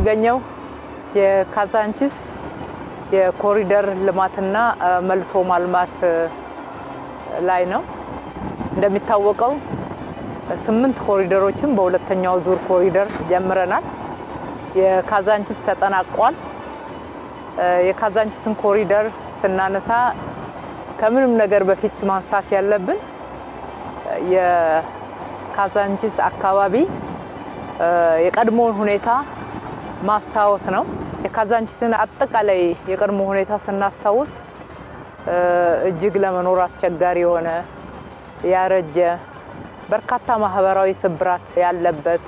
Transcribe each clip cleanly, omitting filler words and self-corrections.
የምንገኘው የካዛንቺስ የኮሪደር ልማትና መልሶ ማልማት ላይ ነው። እንደሚታወቀው 8 ኮሪደሮችን በሁለተኛው ዙር ኮሪደር ጀምረናል። የካዛንቺስ ተጠናቋል። የካዛንቺስን ኮሪደር ስናነሳ ከምንም ነገር በፊት ማንሳት ያለብን የካዛንቺስ አካባቢ የቀድሞውን ሁኔታ ማስታወስ ነው። የካዛንቺስን አጠቃላይ የቀድሞ ሁኔታ ስናስታውስ እጅግ ለመኖር አስቸጋሪ የሆነ ያረጀ በርካታ ማህበራዊ ስብራት ያለበት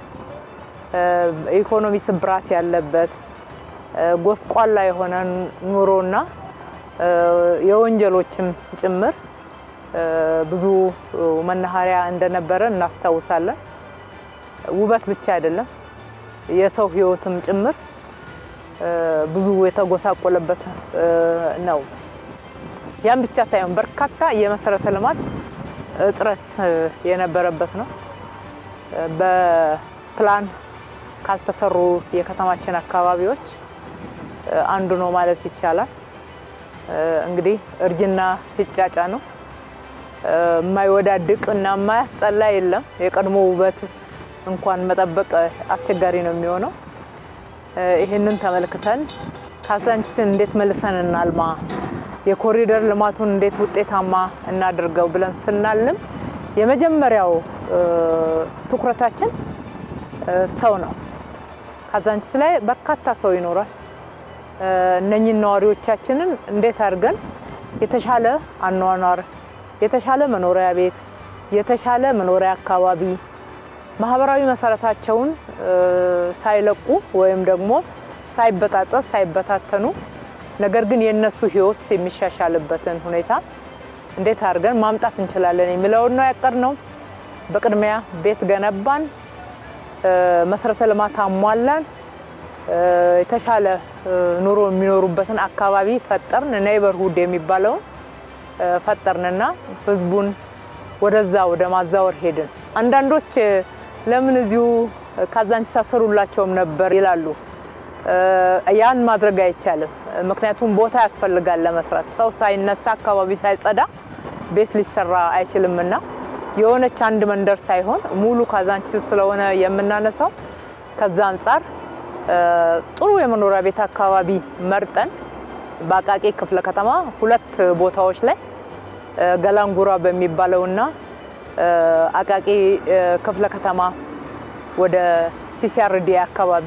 ኢኮኖሚ ስብራት ያለበት ጎስቋላ የሆነ ኑሮና የወንጀሎችም ጭምር ብዙ መናኸሪያ እንደነበረ እናስታውሳለን። ውበት ብቻ አይደለም የሰው ህይወትም ጭምር ብዙ የተጎሳቆለበት ነው። ያን ብቻ ሳይሆን በርካታ የመሰረተ ልማት እጥረት የነበረበት ነው። በፕላን ካልተሰሩ የከተማችን አካባቢዎች አንዱ ነው ማለት ይቻላል። እንግዲህ እርጅና ሲጫጫ ነው የማይወዳድቅና የማያስጠላ የለም። የቀድሞ ውበት እንኳን መጠበቅ አስቸጋሪ ነው የሚሆነው። ይሄንን ተመልክተን ካዛንቺስን እንዴት መልሰን እናልማ፣ የኮሪደር ልማቱን እንዴት ውጤታማ እናድርገው ብለን ስናልም የመጀመሪያው ትኩረታችን ሰው ነው። ካዛንቺስ ላይ በርካታ ሰው ይኖራል። እነኚህ ነዋሪዎቻችንን እንዴት አድርገን የተሻለ አኗኗር፣ የተሻለ መኖሪያ ቤት፣ የተሻለ መኖሪያ አካባቢ ማህበራዊ መሰረታቸውን ሳይለቁ ወይም ደግሞ ሳይበጣጠስ ሳይበታተኑ ነገር ግን የነሱ ህይወት የሚሻሻልበትን ሁኔታ እንዴት አድርገን ማምጣት እንችላለን የሚለው ነው ያቀርነው። በቅድሚያ ቤት ገነባን፣ መሰረተ ልማት አሟላን፣ የተሻለ ኑሮ የሚኖሩበትን አካባቢ ፈጠርን። ኔይበርሁድ የሚባለው ፈጠርንና ህዝቡን ወደዛ ወደ ማዛወር ሄድን። አንዳንዶች ለምን እዚሁ ካዛንቺስ አሰሩላቸውም ነበር ይላሉ። ያን ማድረግ አይቻልም። ምክንያቱም ቦታ ያስፈልጋል ለመስራት። ሰው ሳይነሳ አካባቢ ሳይጸዳ ቤት ሊሰራ አይችልምና የሆነች አንድ መንደር ሳይሆን ሙሉ ካዛንቺስ ስለሆነ የምናነሳው ከዛ አንፃር ጥሩ የመኖሪያ ቤት አካባቢ መርጠን በአቃቂ ክፍለ ከተማ 2 ቦታዎች ላይ ገላንጉራ በሚባለውና አቃቂ ክፍለ ከተማ ወደ ሲሲአርዲ አካባቢ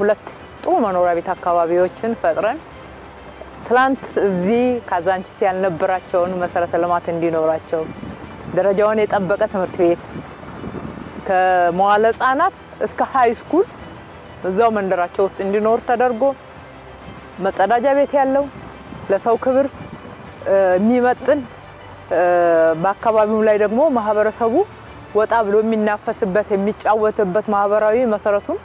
2 ጥሩ መኖሪያ ቤት አካባቢዎችን ፈጥረን ትላንት እዚህ ካዛንቺስ ያልነበራቸውን መሰረተ ልማት እንዲኖራቸው ደረጃውን የጠበቀ ትምህርት ቤት ከመዋለ ህጻናት እስከ ሃይ ስኩል እዛው መንደራቸው ውስጥ እንዲኖር ተደርጎ መጸዳጃ ቤት ያለው ለሰው ክብር የሚመጥን በአካባቢው ላይ ደግሞ ማህበረሰቡ ወጣ ብሎ የሚናፈስበት የሚጫወትበት ማህበራዊ መሰረቱን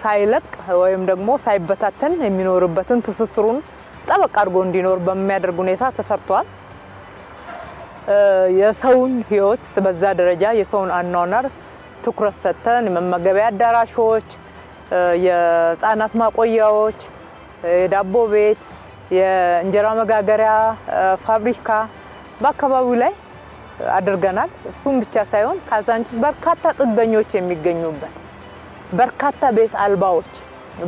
ሳይለቅ ወይም ደግሞ ሳይበታተን የሚኖርበትን ትስስሩን ጠበቅ አድርጎ እንዲኖር በሚያደርግ ሁኔታ ተሰርቷል። የሰውን ህይወት በዛ ደረጃ የሰውን አኗኗር ትኩረት ሰጥተን የመመገቢያ አዳራሾች፣ የህፃናት ማቆያዎች፣ የዳቦ ቤት፣ የእንጀራ መጋገሪያ ፋብሪካ በአካባቢው ላይ አድርገናል። እሱም ብቻ ሳይሆን ካዛንቺስ በርካታ ጥገኞች የሚገኙበት በርካታ ቤት አልባዎች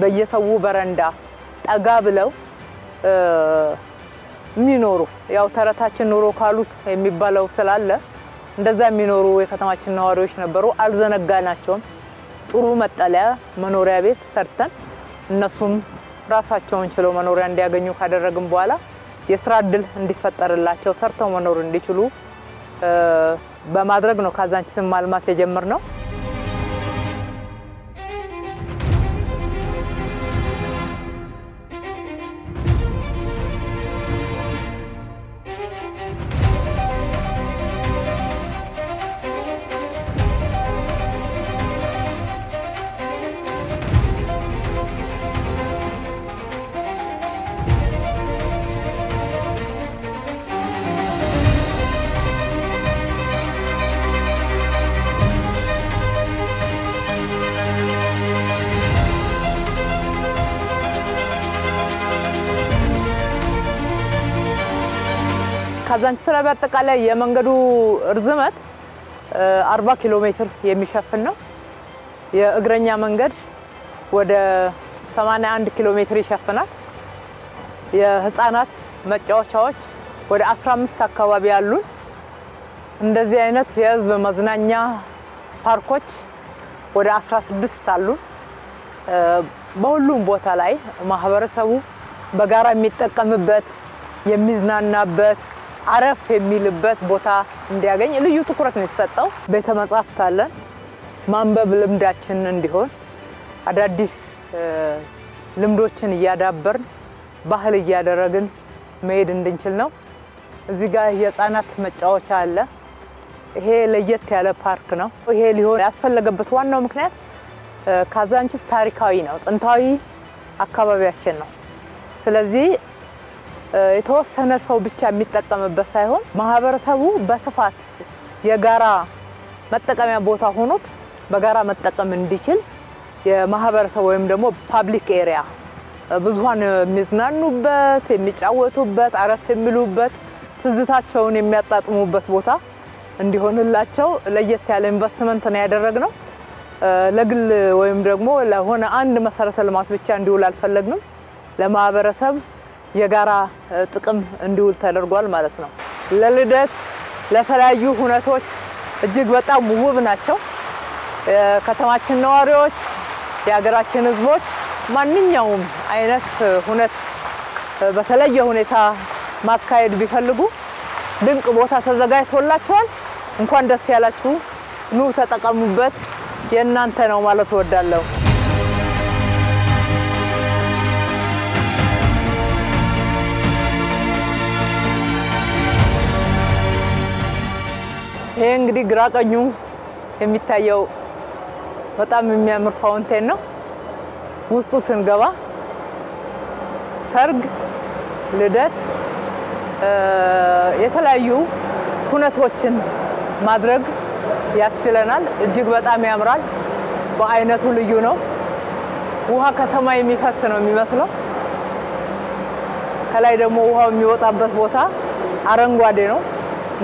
በየሰው በረንዳ ጠጋ ብለው የሚኖሩ ያው ተረታችን ኑሮ ካሉት የሚባለው ስላለ እንደዛ የሚኖሩ የከተማችን ነዋሪዎች ነበሩ። አልዘነጋናቸውም። ጥሩ መጠለያ መኖሪያ ቤት ሰርተን እነሱም ራሳቸውን ችለው መኖሪያ እንዲያገኙ ካደረግን በኋላ የስራ እድል እንዲፈጠርላቸው ሰርተው መኖር እንዲችሉ በማድረግ ነው ካዛንቺስን ማልማት የጀመርነው። ካዛንቺስ ላይ በአጠቃላይ የመንገዱ ርዝመት 40 ኪሎ ሜትር የሚሸፍን ነው። የእግረኛ መንገድ ወደ 81 ኪሎ ሜትር ይሸፍናል። የህፃናት መጫወቻዎች ወደ 15 አካባቢ አሉ። እንደዚህ አይነት የህዝብ መዝናኛ ፓርኮች ወደ 16 አሉ። በሁሉም ቦታ ላይ ማህበረሰቡ በጋራ የሚጠቀምበት የሚዝናናበት አረፍ የሚልበት ቦታ እንዲያገኝ ልዩ ትኩረት ነው የተሰጠው። ቤተ መጻሕፍት አለን። ማንበብ ልምዳችን እንዲሆን አዳዲስ ልምዶችን እያዳበርን ባህል እያደረግን መሄድ እንድንችል ነው። እዚህ ጋር የህፃናት መጫወቻ አለ። ይሄ ለየት ያለ ፓርክ ነው። ይሄ ሊሆን ያስፈለገበት ዋናው ምክንያት ካዛንቺስ ታሪካዊ ነው፣ ጥንታዊ አካባቢያችን ነው። ስለዚህ የተወሰነ ሰው ብቻ የሚጠቀምበት ሳይሆን ማህበረሰቡ በስፋት የጋራ መጠቀሚያ ቦታ ሆኖት በጋራ መጠቀም እንዲችል የማህበረሰብ ወይም ደግሞ ፓብሊክ ኤሪያ ብዙሃን የሚዝናኑበት፣ የሚጫወቱበት፣ አረፍ የሚሉበት፣ ትዝታቸውን የሚያጣጥሙበት ቦታ እንዲሆንላቸው ለየት ያለ ኢንቨስትመንት ነው ያደረግነው። ለግል ወይም ደግሞ ለሆነ አንድ መሰረተ ልማት ብቻ እንዲውል አልፈለግንም። ለማህበረሰብ የጋራ ጥቅም እንዲውል ተደርጓል ማለት ነው። ለልደት ለተለያዩ ሁነቶች እጅግ በጣም ውብ ናቸው። የከተማችን ነዋሪዎች፣ የሀገራችን ህዝቦች ማንኛውም አይነት ሁነት በተለየ ሁኔታ ማካሄድ ቢፈልጉ ድንቅ ቦታ ተዘጋጅቶላችኋል። እንኳን ደስ ያላችሁ፣ ኑ ተጠቀሙበት፣ የእናንተ ነው ማለት እወዳለሁ። ይሄ እንግዲህ ግራ ቀኙ የሚታየው በጣም የሚያምር ፋውንቴን ነው። ውስጡ ስንገባ ሰርግ፣ ልደት፣ የተለያዩ ሁነቶችን ማድረግ ያስችለናል። እጅግ በጣም ያምራል። በአይነቱ ልዩ ነው። ውሃ ከሰማይ የሚፈስ ነው የሚመስለው። ከላይ ደግሞ ውሃው የሚወጣበት ቦታ አረንጓዴ ነው።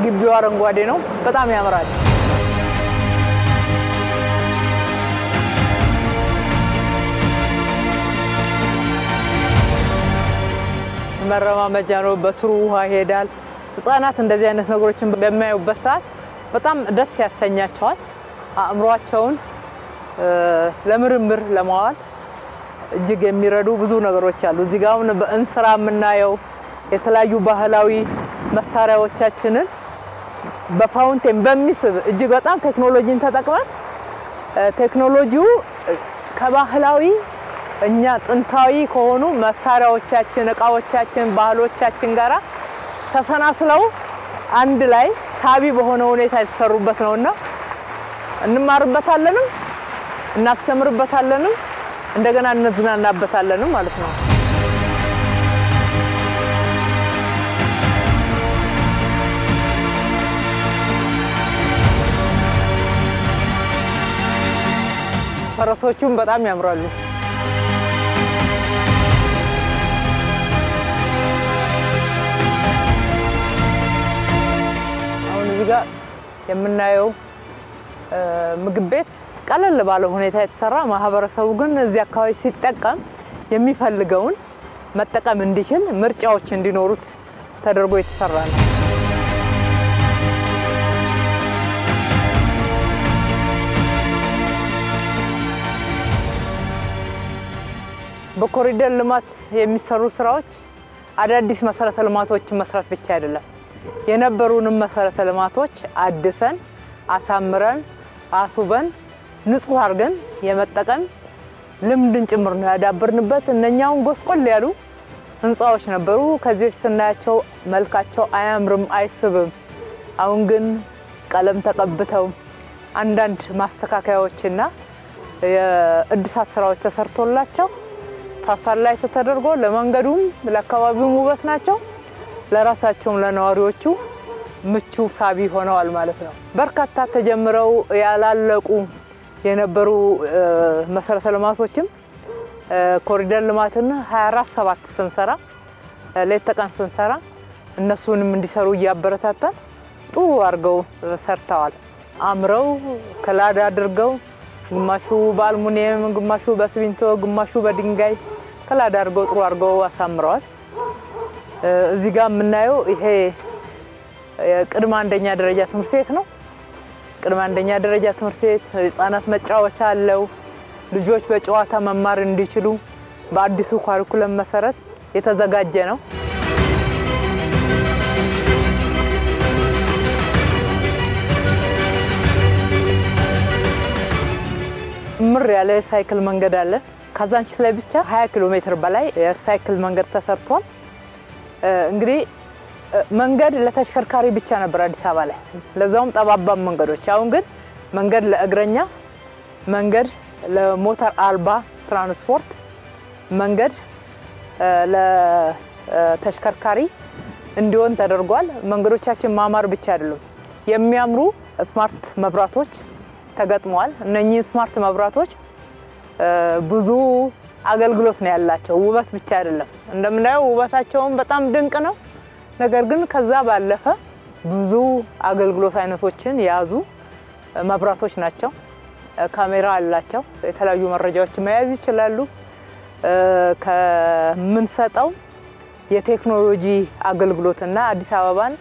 ግቢው አረንጓዴ ነው። በጣም ያምራል። መረማመጃ ነው። በስሩ ውሃ ይሄዳል። ህፃናት እንደዚህ አይነት ነገሮችን በሚያዩበት ሰዓት በጣም ደስ ያሰኛቸዋል። አእምሯቸውን ለምርምር ለማዋል እጅግ የሚረዱ ብዙ ነገሮች አሉ። እዚህ ጋር በእንስራ የምናየው የተለያዩ ባህላዊ መሳሪያዎቻችንን በፋውንቴን በሚስብ እጅግ በጣም ቴክኖሎጂን ተጠቅመን ቴክኖሎጂው ከባህላዊ እኛ ጥንታዊ ከሆኑ መሳሪያዎቻችን፣ እቃዎቻችን፣ ባህሎቻችን ጋራ ተሰናስለው አንድ ላይ ሳቢ በሆነ ሁኔታ የተሰሩበት ነውና እንማርበታለንም እናስተምርበታለንም እንደገና እንዝናናበታለንም ማለት ነው። ፈረሶቹም በጣም ያምራሉ። አሁን እዚህ ጋር የምናየው ምግብ ቤት ቀለል ባለ ሁኔታ የተሰራ ማህበረሰቡ ግን እዚህ አካባቢ ሲጠቀም የሚፈልገውን መጠቀም እንዲችል ምርጫዎች እንዲኖሩት ተደርጎ የተሰራ ነው። በኮሪደር ልማት የሚሰሩ ስራዎች አዳዲስ መሰረተ ልማቶችን መስራት ብቻ አይደለም። የነበሩንም መሰረተ ልማቶች አድሰን አሳምረን አስውበን ንጹህ አድርገን የመጠቀም ልምድን ጭምር ነው ያዳበርንበት። እነኛውን ጎስቆል ያሉ ህንጻዎች ነበሩ። ከዚህ ስናያቸው መልካቸው አያምርም፣ አይስብም። አሁን ግን ቀለም ተቀብተው አንዳንድ ማስተካከያዎችና የእድሳት ስራዎች ተሰርቶላቸው ታሳላይ ተደርጎ ለመንገዱም ለአካባቢው ውበት ናቸው። ለራሳቸውም ለነዋሪዎቹ ምቹ ሳቢ ሆነዋል ማለት ነው። በርካታ ተጀምረው ያላለቁ የነበሩ መሰረተ ልማቶችም ኮሪደር ልማትን 24/7 ስንሰራ ሌት ተቀን ስንሰራ እነሱንም እንዲሰሩ ያበረታታል ጥሩ አርገው ሰርተዋል አምረው ከላዳ አድርገው ግማሹ በአልሙኒየም ግማሹ በሲሚንቶ ግማሹ በድንጋይ ከላዳ አድርገው ጥሩ አርገው አሳምረዋል እዚህ ጋር የምናየው ይሄ ቅድመ አንደኛ ደረጃ ትምህርት ቤት ነው ቅድመ አንደኛ ደረጃ ትምህርት ቤት ህፃናት መጫወቻ አለው ልጆች በጨዋታ መማር እንዲችሉ በአዲሱ ካሪኩለም መሰረት የተዘጋጀ ነው ምር ያለ ሳይክል መንገድ አለ ካዛንቺስ ላይ ብቻ 20 ኪሎ ሜትር በላይ የሳይክል መንገድ ተሰርቷል እንግዲህ መንገድ ለተሽከርካሪ ብቻ ነበር አዲስ አበባ ላይ ለዛውም ጠባባም መንገዶች አሁን ግን መንገድ ለእግረኛ መንገድ ለሞተር አልባ ትራንስፖርት መንገድ ለተሽከርካሪ እንዲሆን ተደርጓል መንገዶቻችን ማማር ብቻ አይደለም የሚያምሩ ስማርት መብራቶች ተገጥመዋል እነኚህ ስማርት መብራቶች ብዙ አገልግሎት ነው ያላቸው ውበት ብቻ አይደለም እንደምናየው ውበታቸውን በጣም ድንቅ ነው ነገር ግን ከዛ ባለፈ ብዙ አገልግሎት አይነቶችን ያዙ መብራቶች ናቸው ካሜራ አላቸው የተለያዩ መረጃዎች መያዝ ይችላሉ ከመንሰጣው የቴክኖሎጂ አገልግሎትና አዲስ አበባን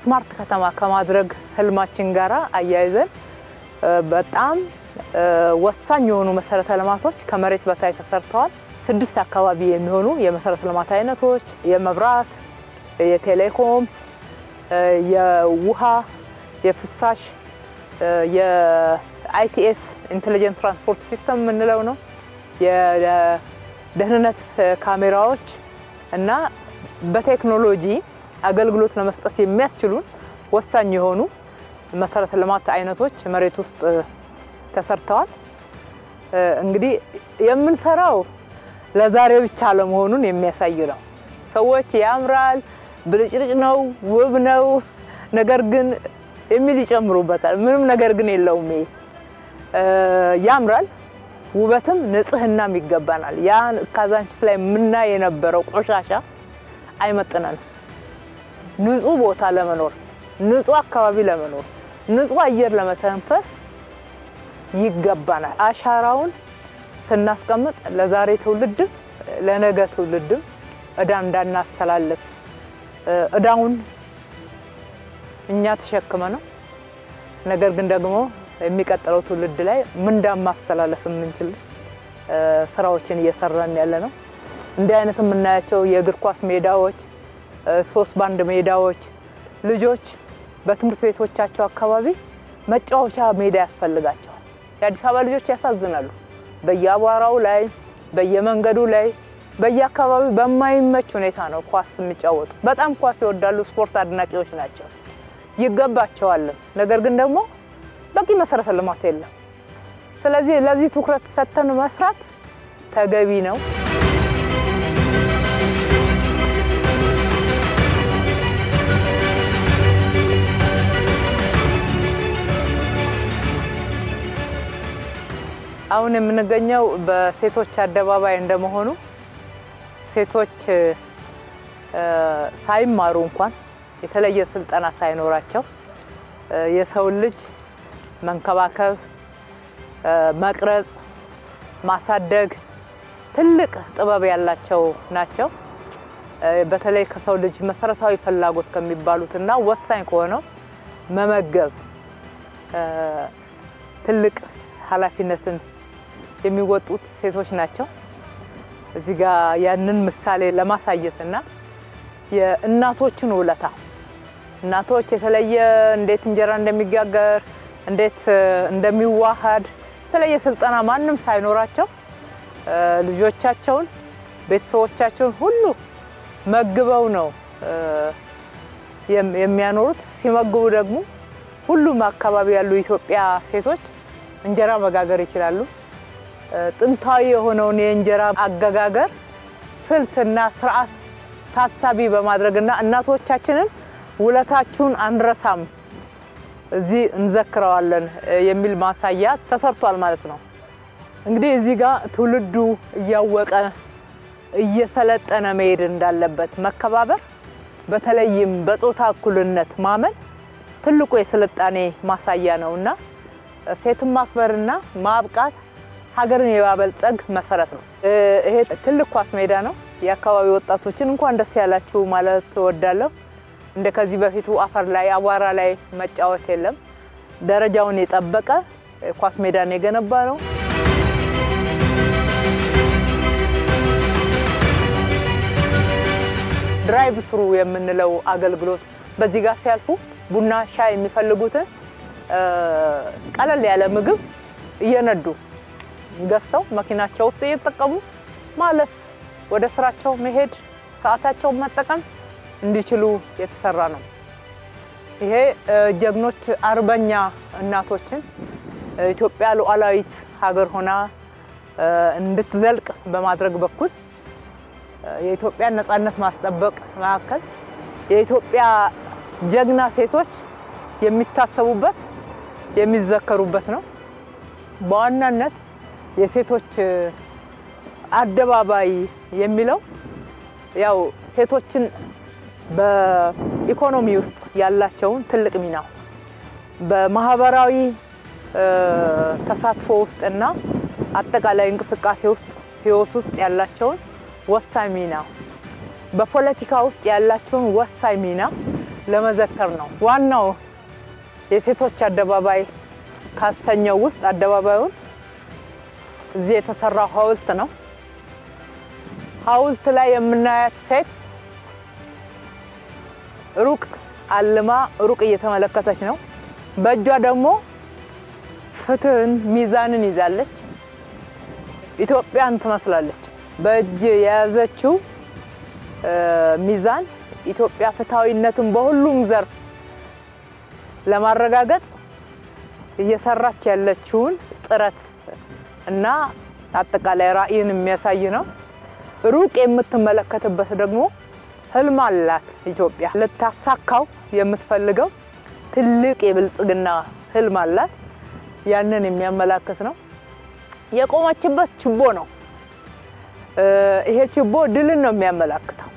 ስማርት ከተማ ከማድረግ ህልማችን ጋራ አያይዘን በጣም ወሳኝ የሆኑ መሰረተ ልማቶች ከመሬት በታይ ተሰርተዋል 6 አካባቢ የሚሆኑ የመሰረተ ልማት አይነቶች የመብራት የቴሌኮም የውሃ የፍሳሽ የአይቲኤስ ኢንተለጀንት ትራንስፖርት ሲስተም ምንለው ነው የደህንነት ካሜራዎች እና በቴክኖሎጂ አገልግሎት ለመስጠት የሚያስችሉን ወሳኝ የሆኑ መሰረተ ልማት አይነቶች መሬት ውስጥ ተሰርተዋል እንግዲህ የምንሰራው ለዛሬ ብቻ ለመሆኑን የሚያሳይ ነው ሰዎች ያምራል ብልጭልጭ ነው ውብ ነው ነገር ግን የሚል ይጨምሩበታል ምንም ነገር ግን የለውም ያምራል ውበትም ንጽህናም ይገባናል ያ ካዛንቺስ ላይ ምና የነበረው ቆሻሻ አይመጥነን ንጹህ ቦታ ለመኖር ንጹህ አካባቢ ለመኖር ንጹህ አየር ለመተንፈስ ይገባናል አሻራውን ስናስቀምጥ ለዛሬ ትውልድ ለነገ ትውልድ እዳ እንዳናስተላልፍ እዳውን እኛ ተሸክመነው ነገር ግን ደግሞ የሚቀጥለው ትውልድ ላይ ምንዳ ማስተላለፍ የምንችል ስራዎችን እየሰራን ያለ ነው እንዲህ አይነት የምናያቸው የእግር ኳስ ሜዳዎች 3 ባንድ ሜዳዎች ልጆች በትምህርት ቤቶቻቸው አካባቢ መጫወቻ ሜዳ ያስፈልጋቸዋል የአዲስ አበባ ልጆች ያሳዝናሉ በየአቧራው ላይ በየመንገዱ ላይ በየአካባቢው በማይመች ሁኔታ ነው ኳስ የሚጫወቱ በጣም ኳስ ይወዳሉ ስፖርት አድናቂዎች ናቸው ይገባቸዋል ነገር ግን ደግሞ በቂ መሰረተ ልማት የለም ስለዚህ ለዚህ ትኩረት ሰጥተን መስራት ተገቢ ነው አሁን የምንገኘው በሴቶች አደባባይ እንደመሆኑ ሴቶች ሳይማሩ እንኳን የተለየ ስልጠና ሳይኖራቸው የሰው ልጅ መንከባከብ መቅረጽ ማሳደግ ትልቅ ጥበብ ያላቸው ናቸው በተለይ ከሰው ልጅ መሰረታዊ ፍላጎት ከሚባሉትና ወሳኝ ከሆነው መመገብ ትልቅ ኃላፊነትን የሚወጡት ሴቶች ናቸው እዚህ ጋር ያንን ምሳሌ ለማሳየትና የእናቶችን ውለታ እናቶች የተለየ እንዴት እንጀራ እንደሚጋገር እንዴት እንደሚዋሃድ የተለየ ስልጠና ማንንም ሳይኖራቸው ልጆቻቸውን ቤተሰቦቻቸውን ሁሉ መግበው ነው የሚያኖሩት ሲመግቡ ደግሞ ሁሉም አካባቢ ያሉ ኢትዮጵያ ሴቶች እንጀራ መጋገር ይችላሉ ጥንታዊ የሆነውን የእንጀራ አጋጋገር ስልትና ስርዓት ታሳቢ በማድረግና እናቶቻችንን ውለታችሁን አንረሳም እዚህ እንዘክራለን የሚል ማሳያ ተሰርቷል ማለት ነው እንግዲህ እዚህ ጋር ትውልዱ እያወቀ እየሰለጠነ መሄድ እንዳለበት መከባበር በተለይም በጾታ እኩልነት ማመን ትልቁ የስልጣኔ ማሳያ ነውና ሴትን ማክበርና ማብቃት ሀገርን የማበልጸግ መሰረት ነው። ይሄ ትልቅ ኳስ ሜዳ ነው። የአካባቢ ወጣቶችን እንኳን ደስ ያላችሁ ማለት እወዳለሁ። እንደከዚህ በፊቱ አፈር ላይ አቧራ ላይ መጫወት የለም። ደረጃውን የጠበቀ ኳስ ሜዳ ነው የገነባ ነው። ድራይቭ ስሩ የምንለው አገልግሎት በዚህ ጋር ሲያልፉ ቡና ሻይ የሚፈልጉትን ቀለል ያለ ምግብ እየነዱ ገዝተው መኪናቸው ውስጥ እየተጠቀሙ ማለት ወደ ስራቸው መሄድ ሰዓታቸውን መጠቀም እንዲችሉ የተሰራ ነው። ይሄ ጀግኖች አርበኛ እናቶችን ኢትዮጵያ ሉዓላዊት ሀገር ሆና እንድትዘልቅ በማድረግ በኩል የኢትዮጵያ ነፃነት ማስጠበቅ ማዕከል የኢትዮጵያ ጀግና ሴቶች የሚታሰቡበት የሚዘከሩበት ነው። በዋናነት የሴቶች አደባባይ የሚለው ያው ሴቶችን በኢኮኖሚ ውስጥ ያላቸውን ትልቅ ሚና በማህበራዊ ተሳትፎ ውስጥና አጠቃላይ እንቅስቃሴ ውስጥ ህይወት ውስጥ ያላቸውን ወሳኝ ሚና በፖለቲካ ውስጥ ያላቸውን ወሳኝ ሚና ለመዘከር ነው። ዋናው የሴቶች አደባባይ ካስተኛው ውስጥ አደባባዩን እዚህ የተሰራው ሐውልት ነው። ሐውልት ላይ የምናያት ሴት ሩቅ አልማ ሩቅ እየተመለከተች ነው። በእጇ ደግሞ ፍትህን ሚዛንን ይዛለች። ኢትዮጵያን ትመስላለች። በእጅ የያዘችው ሚዛን ኢትዮጵያ ፍትሃዊነትን በሁሉም ዘርፍ ለማረጋገጥ እየሰራች ያለችውን ጥረት እና አጠቃላይ ራዕይን የሚያሳይ ነው። ሩቅ የምትመለከትበት ደግሞ ህልም አላት ኢትዮጵያ ልታሳካው የምትፈልገው ትልቅ የብልጽግና ህልም አላት። ያንን የሚያመላክት ነው። የቆመችበት ችቦ ነው። ይሄ ችቦ ድልን ነው የሚያመላክተው።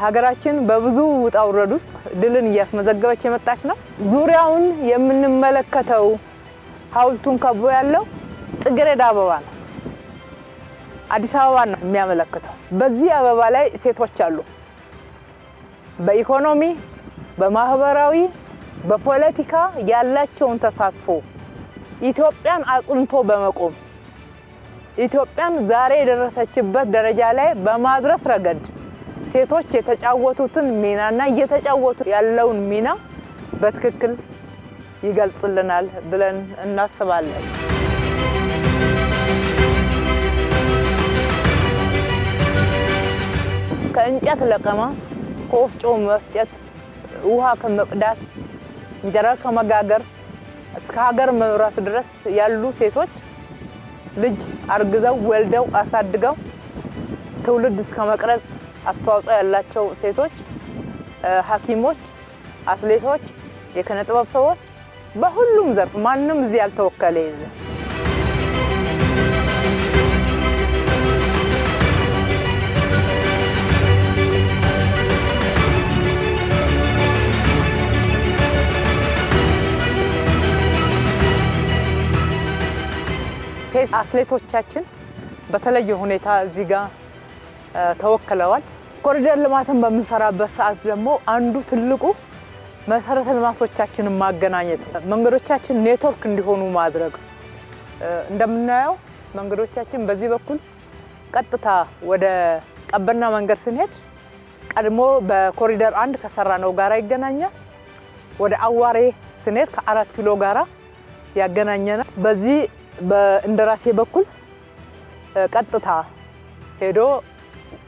ሀገራችን በብዙ ውጣ ውረድ ውስጥ ድልን እያስመዘገበች የመጣች ነው። ዙሪያውን የምንመለከተው ሐውልቱን ከቦ ያለው ጽጌረዳ አበባ ነው። አዲስ አበባ ነው የሚያመለክተው። በዚህ አበባ ላይ ሴቶች አሉ። በኢኮኖሚ፣ በማህበራዊ፣ በፖለቲካ ያላቸውን ተሳትፎ ኢትዮጵያን አጽንቶ በመቆም ኢትዮጵያን ዛሬ የደረሰችበት ደረጃ ላይ በማድረስ ረገድ ሴቶች የተጫወቱትን ሚናና እየተጫወቱ ያለውን ሚና በትክክል ይገልጽልናል ብለን እናስባለን። ከእንጨት ለቀማ፣ ከወፍጮ መፍጨት፣ ውሃ ከመቅዳት፣ እንጀራ ከመጋገር እስከ ሀገር መብራት ድረስ ያሉ ሴቶች ልጅ አርግዘው ወልደው አሳድገው ትውልድ እስከ መቅረጽ አስተዋጽኦ ያላቸው ሴቶች ሐኪሞች፣ አትሌቶች፣ የኪነ ጥበብ ሰዎች በሁሉም ዘርፍ ማንንም እዚህ ያልተወከለ የለም። ሴት አትሌቶቻችን በተለየ ሁኔታ እዚህ ጋር ተወክለዋል። ኮሪደር ልማትን በመሰራበት ሰዓት ደግሞ አንዱ ትልቁ መሰረተ ልማቶቻችንን ማገናኘት፣ መንገዶቻችን ኔትወርክ እንዲሆኑ ማድረግ። እንደምናየው መንገዶቻችን በዚህ በኩል ቀጥታ ወደ ቀበና መንገድ ስንሄድ ቀድሞ በኮሪደር 1 ከሰራነው ጋራ ይገናኛል። ወደ አዋሬ ስንሄድ ከ4 ኪሎ ጋራ ያገናኘናል። በዚህ በእንደራሴ በኩል ቀጥታ ሄዶ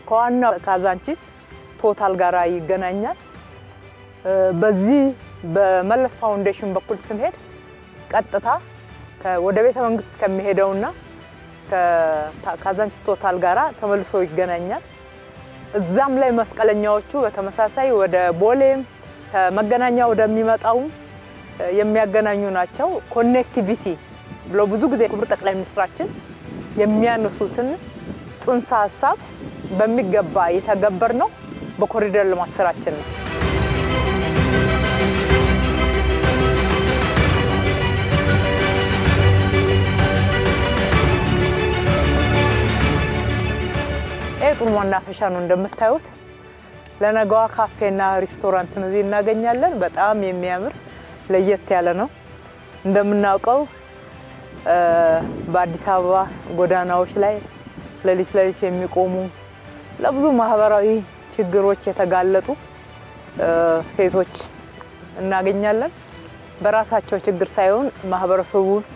ከዋና ካዛንቺስ ቶታል ጋራ ይገናኛል። በዚህ በመለስ ፋውንዴሽን በኩል ስንሄድ ቀጥታ ወደ ቤተ መንግስት ከሚሄደውና ከካዛንቺስ ቶታል ጋራ ተመልሶ ይገናኛል። እዛም ላይ መስቀለኛዎቹ በተመሳሳይ ወደ ቦሌም ከመገናኛ ወደሚመጣው የሚያገናኙ ናቸው። ኮኔክቲቪቲ ብሎ ብዙ ጊዜ ክቡር ጠቅላይ ሚኒስትራችን የሚያነሱትን ጽንሰ ሐሳብ በሚገባ የተገበር ነው። በኮሪደር ልማት ስራችን ነው። ጥሩ መናፈሻ ነው እንደምታዩት። ለነገዋ ካፌና ሬስቶራንት ነው እዚህ እናገኛለን። በጣም የሚያምር ለየት ያለ ነው። እንደምናውቀው በአዲስ አበባ ጎዳናዎች ላይ ለሊት የሚቆሙ ለብዙ ማህበራዊ ችግሮች የተጋለጡ ሴቶች እናገኛለን። በራሳቸው ችግር ሳይሆን ማህበረሰቡ ውስጥ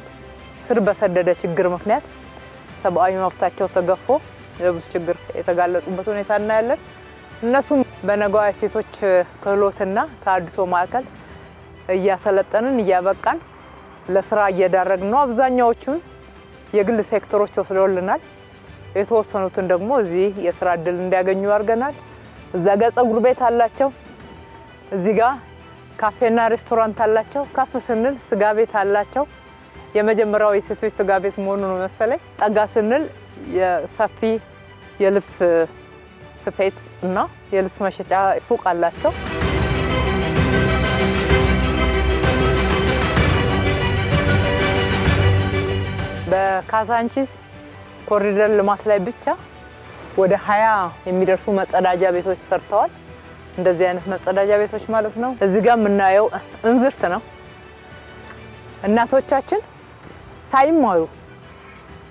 ስር በሰደደ ችግር ምክንያት ሰብአዊ መብታቸው ተገፎ ለብዙ ችግር የተጋለጡበት ሁኔታ እናያለን። እነሱም በነገዋ ሴቶች ክህሎትና ታድሶ ማዕከል እያሰለጠንን እያበቃን ለስራ እየዳረግን ነው። አብዛኛዎቹን የግል ሴክተሮች ወስደውልናል። የተወሰኑትን ደግሞ እዚህ የስራ እድል እንዲያገኙ አድርገናል። እዛ ጋር ፀጉር ቤት አላቸው፣ እዚህ ጋር ካፌና ሬስቶራንት አላቸው። ካፌ ስንል ስጋ ቤት አላቸው። የመጀመሪያው የሴቶች ስጋ ቤት መሆኑ ነው መሰለኝ። ጠጋ ስንል የሰፊ የልብስ ስፌት እና የልብስ መሸጫ ሱቅ አላቸው። በካዛንቺስ ኮሪደር ልማት ላይ ብቻ ወደ 20 የሚደርሱ መጸዳጃ ቤቶች ሰርተዋል። እንደዚህ አይነት መጸዳጃ ቤቶች ማለት ነው። እዚህ ጋር የምናየው እንዝርት ነው። እናቶቻችን ሳይማሩ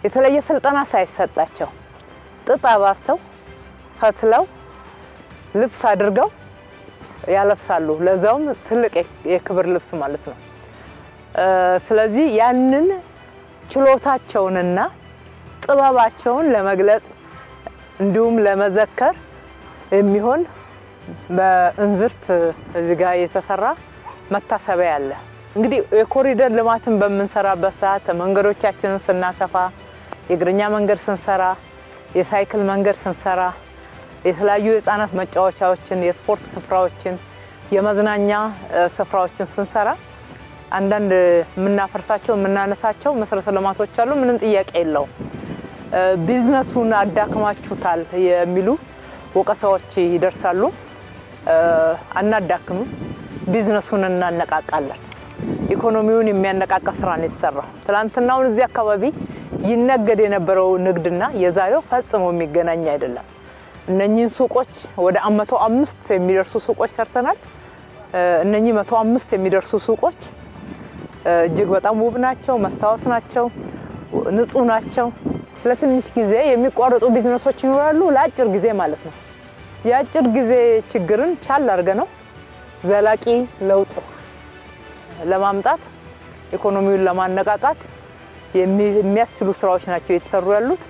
የተለየ ስልጠና ሳይሰጣቸው ጥጥ አባስተው ፈትለው ልብስ አድርገው ያለብሳሉ። ለዛውም ትልቅ የክብር ልብስ ማለት ነው። ስለዚህ ያንን ችሎታቸውንና ጥበባቸውን ለመግለጽ እንዲሁም ለመዘከር የሚሆን በእንዝርት እዚህ ጋር የተሰራ መታሰቢያ አለ። እንግዲህ የኮሪደር ልማትን በመንሰራበት ሰዓት መንገዶቻችንን ስናሰፋ፣ የእግረኛ መንገድ ስንሰራ፣ የሳይክል መንገድ ስንሰራ፣ የተለያዩ የህፃናት መጫወቻዎችን፣ የስፖርት ስፍራዎችን፣ የመዝናኛ ስፍራዎችን ስንሰራ አንዳንድ የምናፈርሳቸው የምናነሳቸው መሰረተ ልማቶች አሉ። ምንም ጥያቄ የለውም። ቢዝነሱን አዳክማችሁታል የሚሉ ወቀሳዎች ይደርሳሉ። አናዳክምም፣ ቢዝነሱን እናነቃቃለን። ኢኮኖሚውን የሚያነቃቃ ስራ ነው የተሰራው። ትላንትናውን እዚህ አካባቢ ይነገድ የነበረው ንግድና የዛሬው ፈጽሞ የሚገናኝ አይደለም። እነኚህን ሱቆች ወደ 105 የሚደርሱ ሱቆች ሰርተናል። እነኚህ 105 የሚደርሱ ሱቆች እጅግ በጣም ውብ ናቸው፣ መስታወት ናቸው፣ ንጹህ ናቸው። ለትንሽ ጊዜ የሚቋረጡ ቢዝነሶች ይኖራሉ፣ ለአጭር ጊዜ ማለት ነው። የአጭር ጊዜ ችግርን ቻል አድርገነው ዘላቂ ለውጥ ለማምጣት ኢኮኖሚውን ለማነቃቃት የሚያስችሉ ስራዎች ናቸው የተሰሩ ያሉት።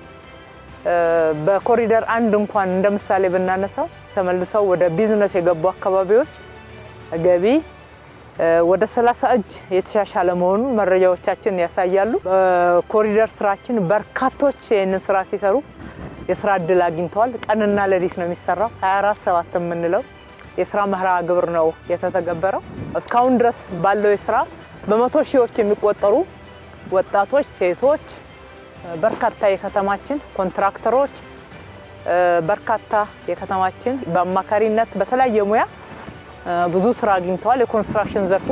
በኮሪደር አንድ እንኳን እንደምሳሌ ብናነሳው ተመልሰው ወደ ቢዝነስ የገቡ አካባቢዎች ገቢ ወደ 30 እጅ የተሻሻለ መሆኑን መረጃዎቻችን ያሳያሉ። በኮሪደር ስራችን በርካቶች ይህንን ስራ ሲሰሩ የስራ እድል አግኝተዋል። ቀንና ሌሊት ነው የሚሰራው። 24/7 የምንለው የስራ መርሃ ግብር ነው የተተገበረው። እስካሁን ድረስ ባለው የስራ በመቶ ሺዎች የሚቆጠሩ ወጣቶች፣ ሴቶች፣ በርካታ የከተማችን ኮንትራክተሮች፣ በርካታ የከተማችን በአማካሪነት በተለያየ ሙያ ብዙ ስራ አግኝተዋል። የኮንስትራክሽን ዘርፉ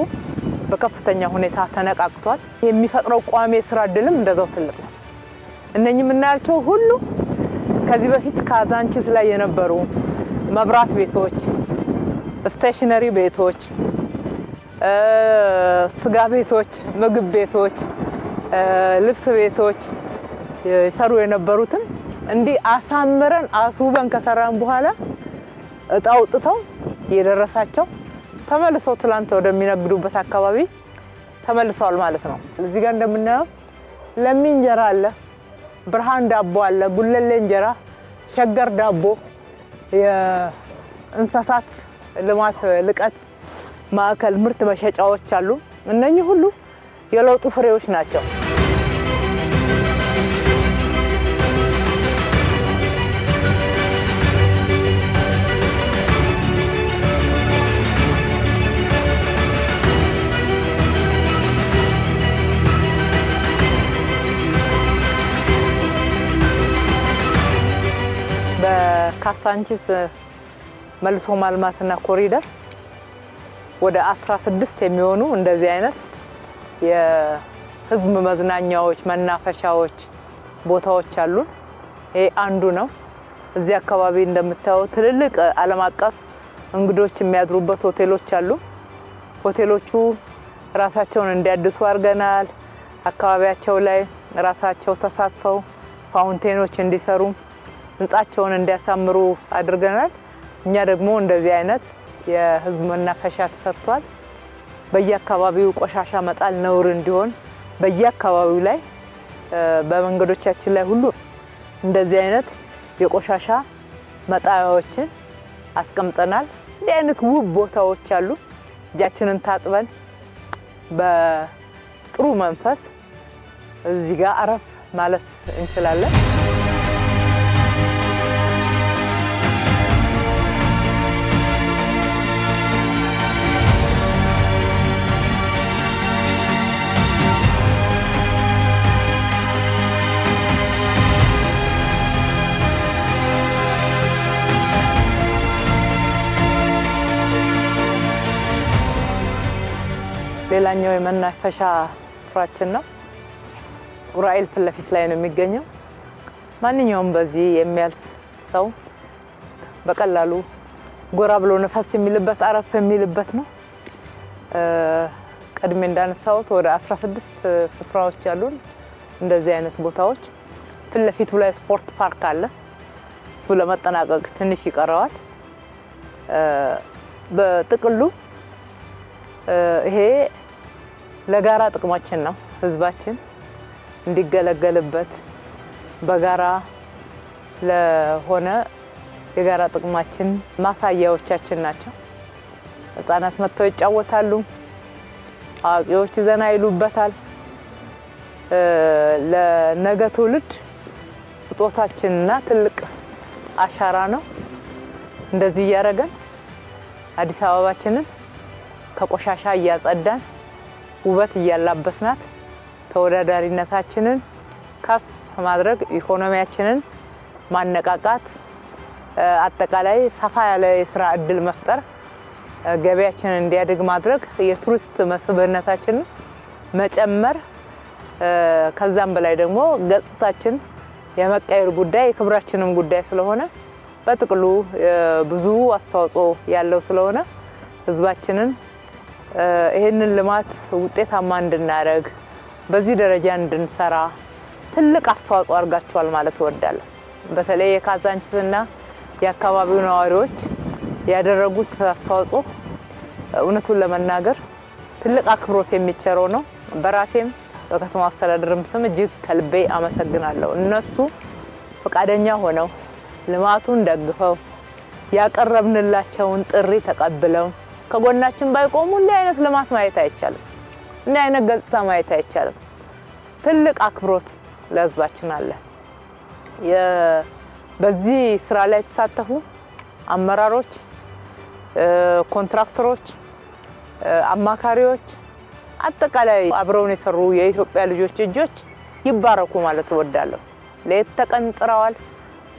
በከፍተኛ ሁኔታ ተነቃቅቷል። የሚፈጥረው ቋሚ የስራ እድልም እንደዛው ትልቅ ነው። እነኚህ የምናያቸው ሁሉ ከዚህ በፊት ካዛንቺስ ላይ የነበሩ መብራት ቤቶች፣ ስቴሽነሪ ቤቶች፣ ስጋ ቤቶች፣ ምግብ ቤቶች፣ ልብስ ቤቶች ይሰሩ የነበሩትን እንዲህ አሳምረን አስውበን ከሰራን በኋላ እጣውጥተው የደረሳቸው ተመልሰው ትላንት ወደሚነግዱበት አካባቢ ተመልሰዋል ማለት ነው። እዚህ ጋር እንደምናየው ለሚ እንጀራ አለ፣ ብርሃን ዳቦ አለ፣ ጉለሌ እንጀራ፣ ሸገር ዳቦ፣ የእንስሳት ልማት ልቀት ማዕከል ምርት መሸጫዎች አሉ። እነኚህ ሁሉ የለውጡ ፍሬዎች ናቸው። በካዛንቺስ መልሶ ማልማትና ኮሪደር ወደ 16 የሚሆኑ እንደዚህ አይነት የህዝብ መዝናኛዎች መናፈሻዎች ቦታዎች አሉ። ይሄ አንዱ ነው። እዚህ አካባቢ እንደምታዩት ትልልቅ ዓለም አቀፍ እንግዶች የሚያድሩበት ሆቴሎች አሉ። ሆቴሎቹ ራሳቸውን እንዲያድሱ አድርገናል። አካባቢያቸው ላይ ራሳቸው ተሳትፈው ፋውንቴኖች እንዲሰሩ ህንጻቸውን እንዲያሳምሩ አድርገናል። እኛ ደግሞ እንደዚህ አይነት የህዝብ መናፈሻ ተሰርቷል። በየአካባቢው ቆሻሻ መጣል ነውር እንዲሆን በየአካባቢው ላይ በመንገዶቻችን ላይ ሁሉ እንደዚህ አይነት የቆሻሻ መጣያዎችን አስቀምጠናል። እንዲህ አይነት ውብ ቦታዎች አሉ። እጃችንን ታጥበን በጥሩ መንፈስ እዚህ ጋር አረፍ ማለት እንችላለን። ሌላኛው የመናፈሻ ስፍራችን ነው። ኡራኤል ፊት ለፊት ላይ ነው የሚገኘው። ማንኛውም በዚህ የሚያልፍ ሰው በቀላሉ ጎራ ብሎ ነፋስ የሚልበት አረፍ የሚልበት ነው። ቀድሜ እንዳነሳሁት ወደ 16 ስፍራዎች አሉን እንደዚህ አይነት ቦታዎች። ፊት ለፊቱ ላይ ስፖርት ፓርክ አለ። እሱ ለመጠናቀቅ ትንሽ ይቀረዋል። በጥቅሉ ይሄ ለጋራ ጥቅማችን ነው። ህዝባችን እንዲገለገልበት በጋራ ለሆነ የጋራ ጥቅማችን ማሳያዎቻችን ናቸው። ህፃናት መጥተው ይጫወታሉ፣ አዋቂዎች ዘና ይሉበታል። ለነገ ትውልድ ስጦታችንና ትልቅ አሻራ ነው። እንደዚህ ያረጋን አዲስ አበባችንን ከቆሻሻ እያጸዳን ውበት እያላበስናት ተወዳዳሪነታችንን ከፍ ማድረግ ኢኮኖሚያችንን ማነቃቃት አጠቃላይ ሰፋ ያለ የሥራ እድል መፍጠር ገበያችንን እንዲያድግ ማድረግ የቱሪስት መስህብነታችንን መጨመር ከዛም በላይ ደግሞ ገጽታችን የመቀየር ጉዳይ የክብራችንም ጉዳይ ስለሆነ በጥቅሉ ብዙ አስተዋጽኦ ያለው ስለሆነ ህዝባችንን ይሄንን ልማት ውጤታማ እንድናረግ በዚህ ደረጃ እንድንሰራ ትልቅ አስተዋጽኦ አድርጋችኋል ማለት እወዳለሁ። በተለይ የካዛንቺስና የአካባቢው ነዋሪዎች ያደረጉት አስተዋጽኦ እውነቱን ለመናገር ትልቅ አክብሮት የሚቸረው ነው። በራሴም በከተማ አስተዳደርም ስም እጅግ ከልቤ አመሰግናለሁ። እነሱ ፈቃደኛ ሆነው ልማቱን ደግፈው ያቀረብንላቸውን ጥሪ ተቀብለው ከጎናችን ባይቆሙ እንዲህ አይነት ልማት ማየት አይቻልም። እንዲህ አይነት ገጽታ ማየት አይቻልም። ትልቅ አክብሮት ለህዝባችን አለ። በዚህ ስራ ላይ ተሳተፉ አመራሮች፣ ኮንትራክተሮች፣ አማካሪዎች አጠቃላይ አብረውን የሰሩ የኢትዮጵያ ልጆች እጆች ይባረኩ ማለት እወዳለሁ። ለየት ተቀን ጥረዋል፣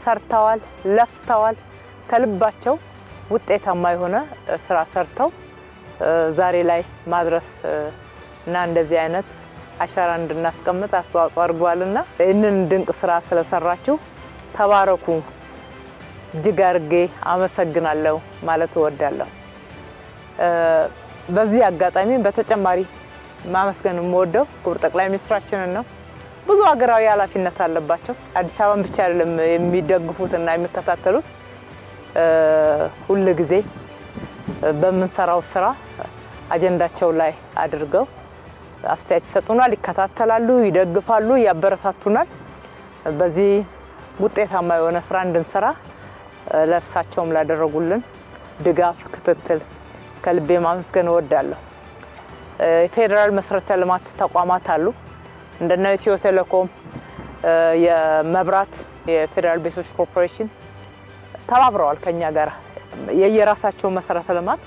ሰርተዋል፣ ለፍተዋል። ከልባቸው ውጤታማ የሆነ ስራ ሰርተው ዛሬ ላይ ማድረስ እና እንደዚህ አይነት አሻራ እንድናስቀምጥ አስተዋጽኦ አድርጓልና ይህንን ድንቅ ስራ ስለሰራችሁ ተባረኩ። እጅግ አድርጌ አመሰግናለሁ ማለት እወዳለሁ። በዚህ አጋጣሚ በተጨማሪ ማመስገን የምወደው ክቡር ጠቅላይ ሚኒስትራችንን ነው። ብዙ ሀገራዊ ኃላፊነት አለባቸው። አዲስ አበባን ብቻ አይደለም የሚደግፉትና የሚከታተሉት። ሁሉ ጊዜ በመንሰራው ስራ አጀንዳቸው ላይ አድርገው አስተያየት ይሰጡናል፣ ይከታተላሉ፣ ይደግፋሉ፣ ያበረታቱናል። በዚህ ውጤታማ የሆነ ስራ እንድንሰራ ለእርሳቸውም ላደረጉልን ድጋፍ ክትትል ከልቤ ማመስገን እወዳለሁ። የፌደራል መሰረተ ልማት ተቋማት አሉ እንደነ ኢትዮ ቴሌኮም፣ የመብራት፣ የፌደራል ቤቶች ኮርፖሬሽን ተባብረዋል ከኛ ጋር የየራሳቸው መሰረተ ልማት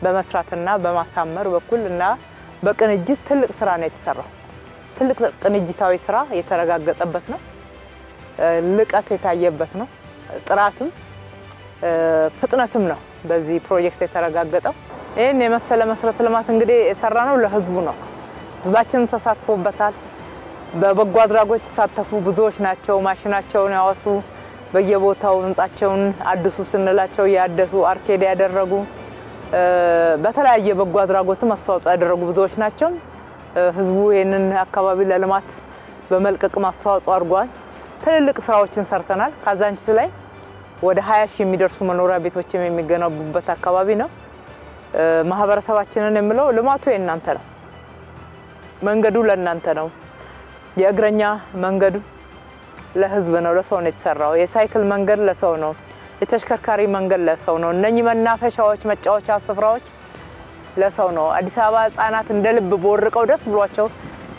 በመስራትና በማሳመር በኩልና በቅንጅት ትልቅ ስራ ነው የተሰራው። ትልቅ ቅንጅታዊ ስራ የተረጋገጠበት ነው። ልቀት የታየበት ነው። ጥራትም ፍጥነትም ነው በዚህ ፕሮጀክት የተረጋገጠው። ይሄን የመሰለ መሰረተ ልማት እንግዲህ የሰራነው ለህዝቡ ነው። ህዝባችን ተሳትፎበታል። በበጎ አድራጎት ተሳተፉ ብዙዎች ናቸው። ማሽናቸውን ያወሱ በየቦታው ህንጻቸውን አድሱ ስንላቸው ያደሱ አርኬድ ያደረጉ በተለያየ በጎ አድራጎት አስተዋጽኦ ያደረጉ ብዙዎች ናቸው። ህዝቡ ይሄንን አካባቢ ለልማት በመልቀቅ አስተዋጽኦ አድርጓል። ትልልቅ ስራዎችን ሰርተናል። ካዛንቺስ ላይ ወደ 20 ሺህ የሚደርሱ መኖሪያ ቤቶችም የሚገነቡበት አካባቢ ነው። ማህበረሰባችንን የምለው ልማቱ የእናንተ ነው። መንገዱ ለእናንተ ነው። የእግረኛ መንገዱ ለህዝብ ነው፣ ለሰው ነው የተሰራው። የሳይክል መንገድ ለሰው ነው። የተሽከርካሪ መንገድ ለሰው ነው። እነኚህ መናፈሻዎች፣ መጫወቻ ስፍራዎች ለሰው ነው። አዲስ አበባ ህፃናት እንደልብ ቦርቀው ደስ ብሏቸው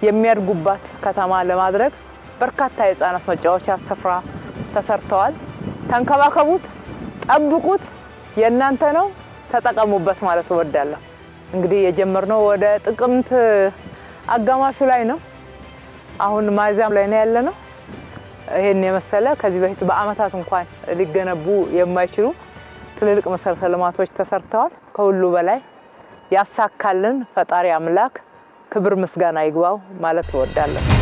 የሚያድጉባት ከተማ ለማድረግ በርካታ የህፃናት መጫወቻ ስፍራ ተሰርተዋል። ተንከባከቡት፣ ጠብቁት፣ የእናንተ ነው፣ ተጠቀሙበት ማለት እወዳለሁ። እንግዲህ የጀመርነው ወደ ጥቅምት አጋማሹ ላይ ነው። አሁን ማይዛም ላይ ነው ያለነው። ይሄን የመሰለ ከዚህ በፊት በአመታት እንኳን ሊገነቡ የማይችሉ ትልልቅ መሰረተ ልማቶች ተሰርተዋል። ከሁሉ በላይ ያሳካልን ፈጣሪ አምላክ ክብር ምስጋና ይግባው ማለት እወዳለሁ።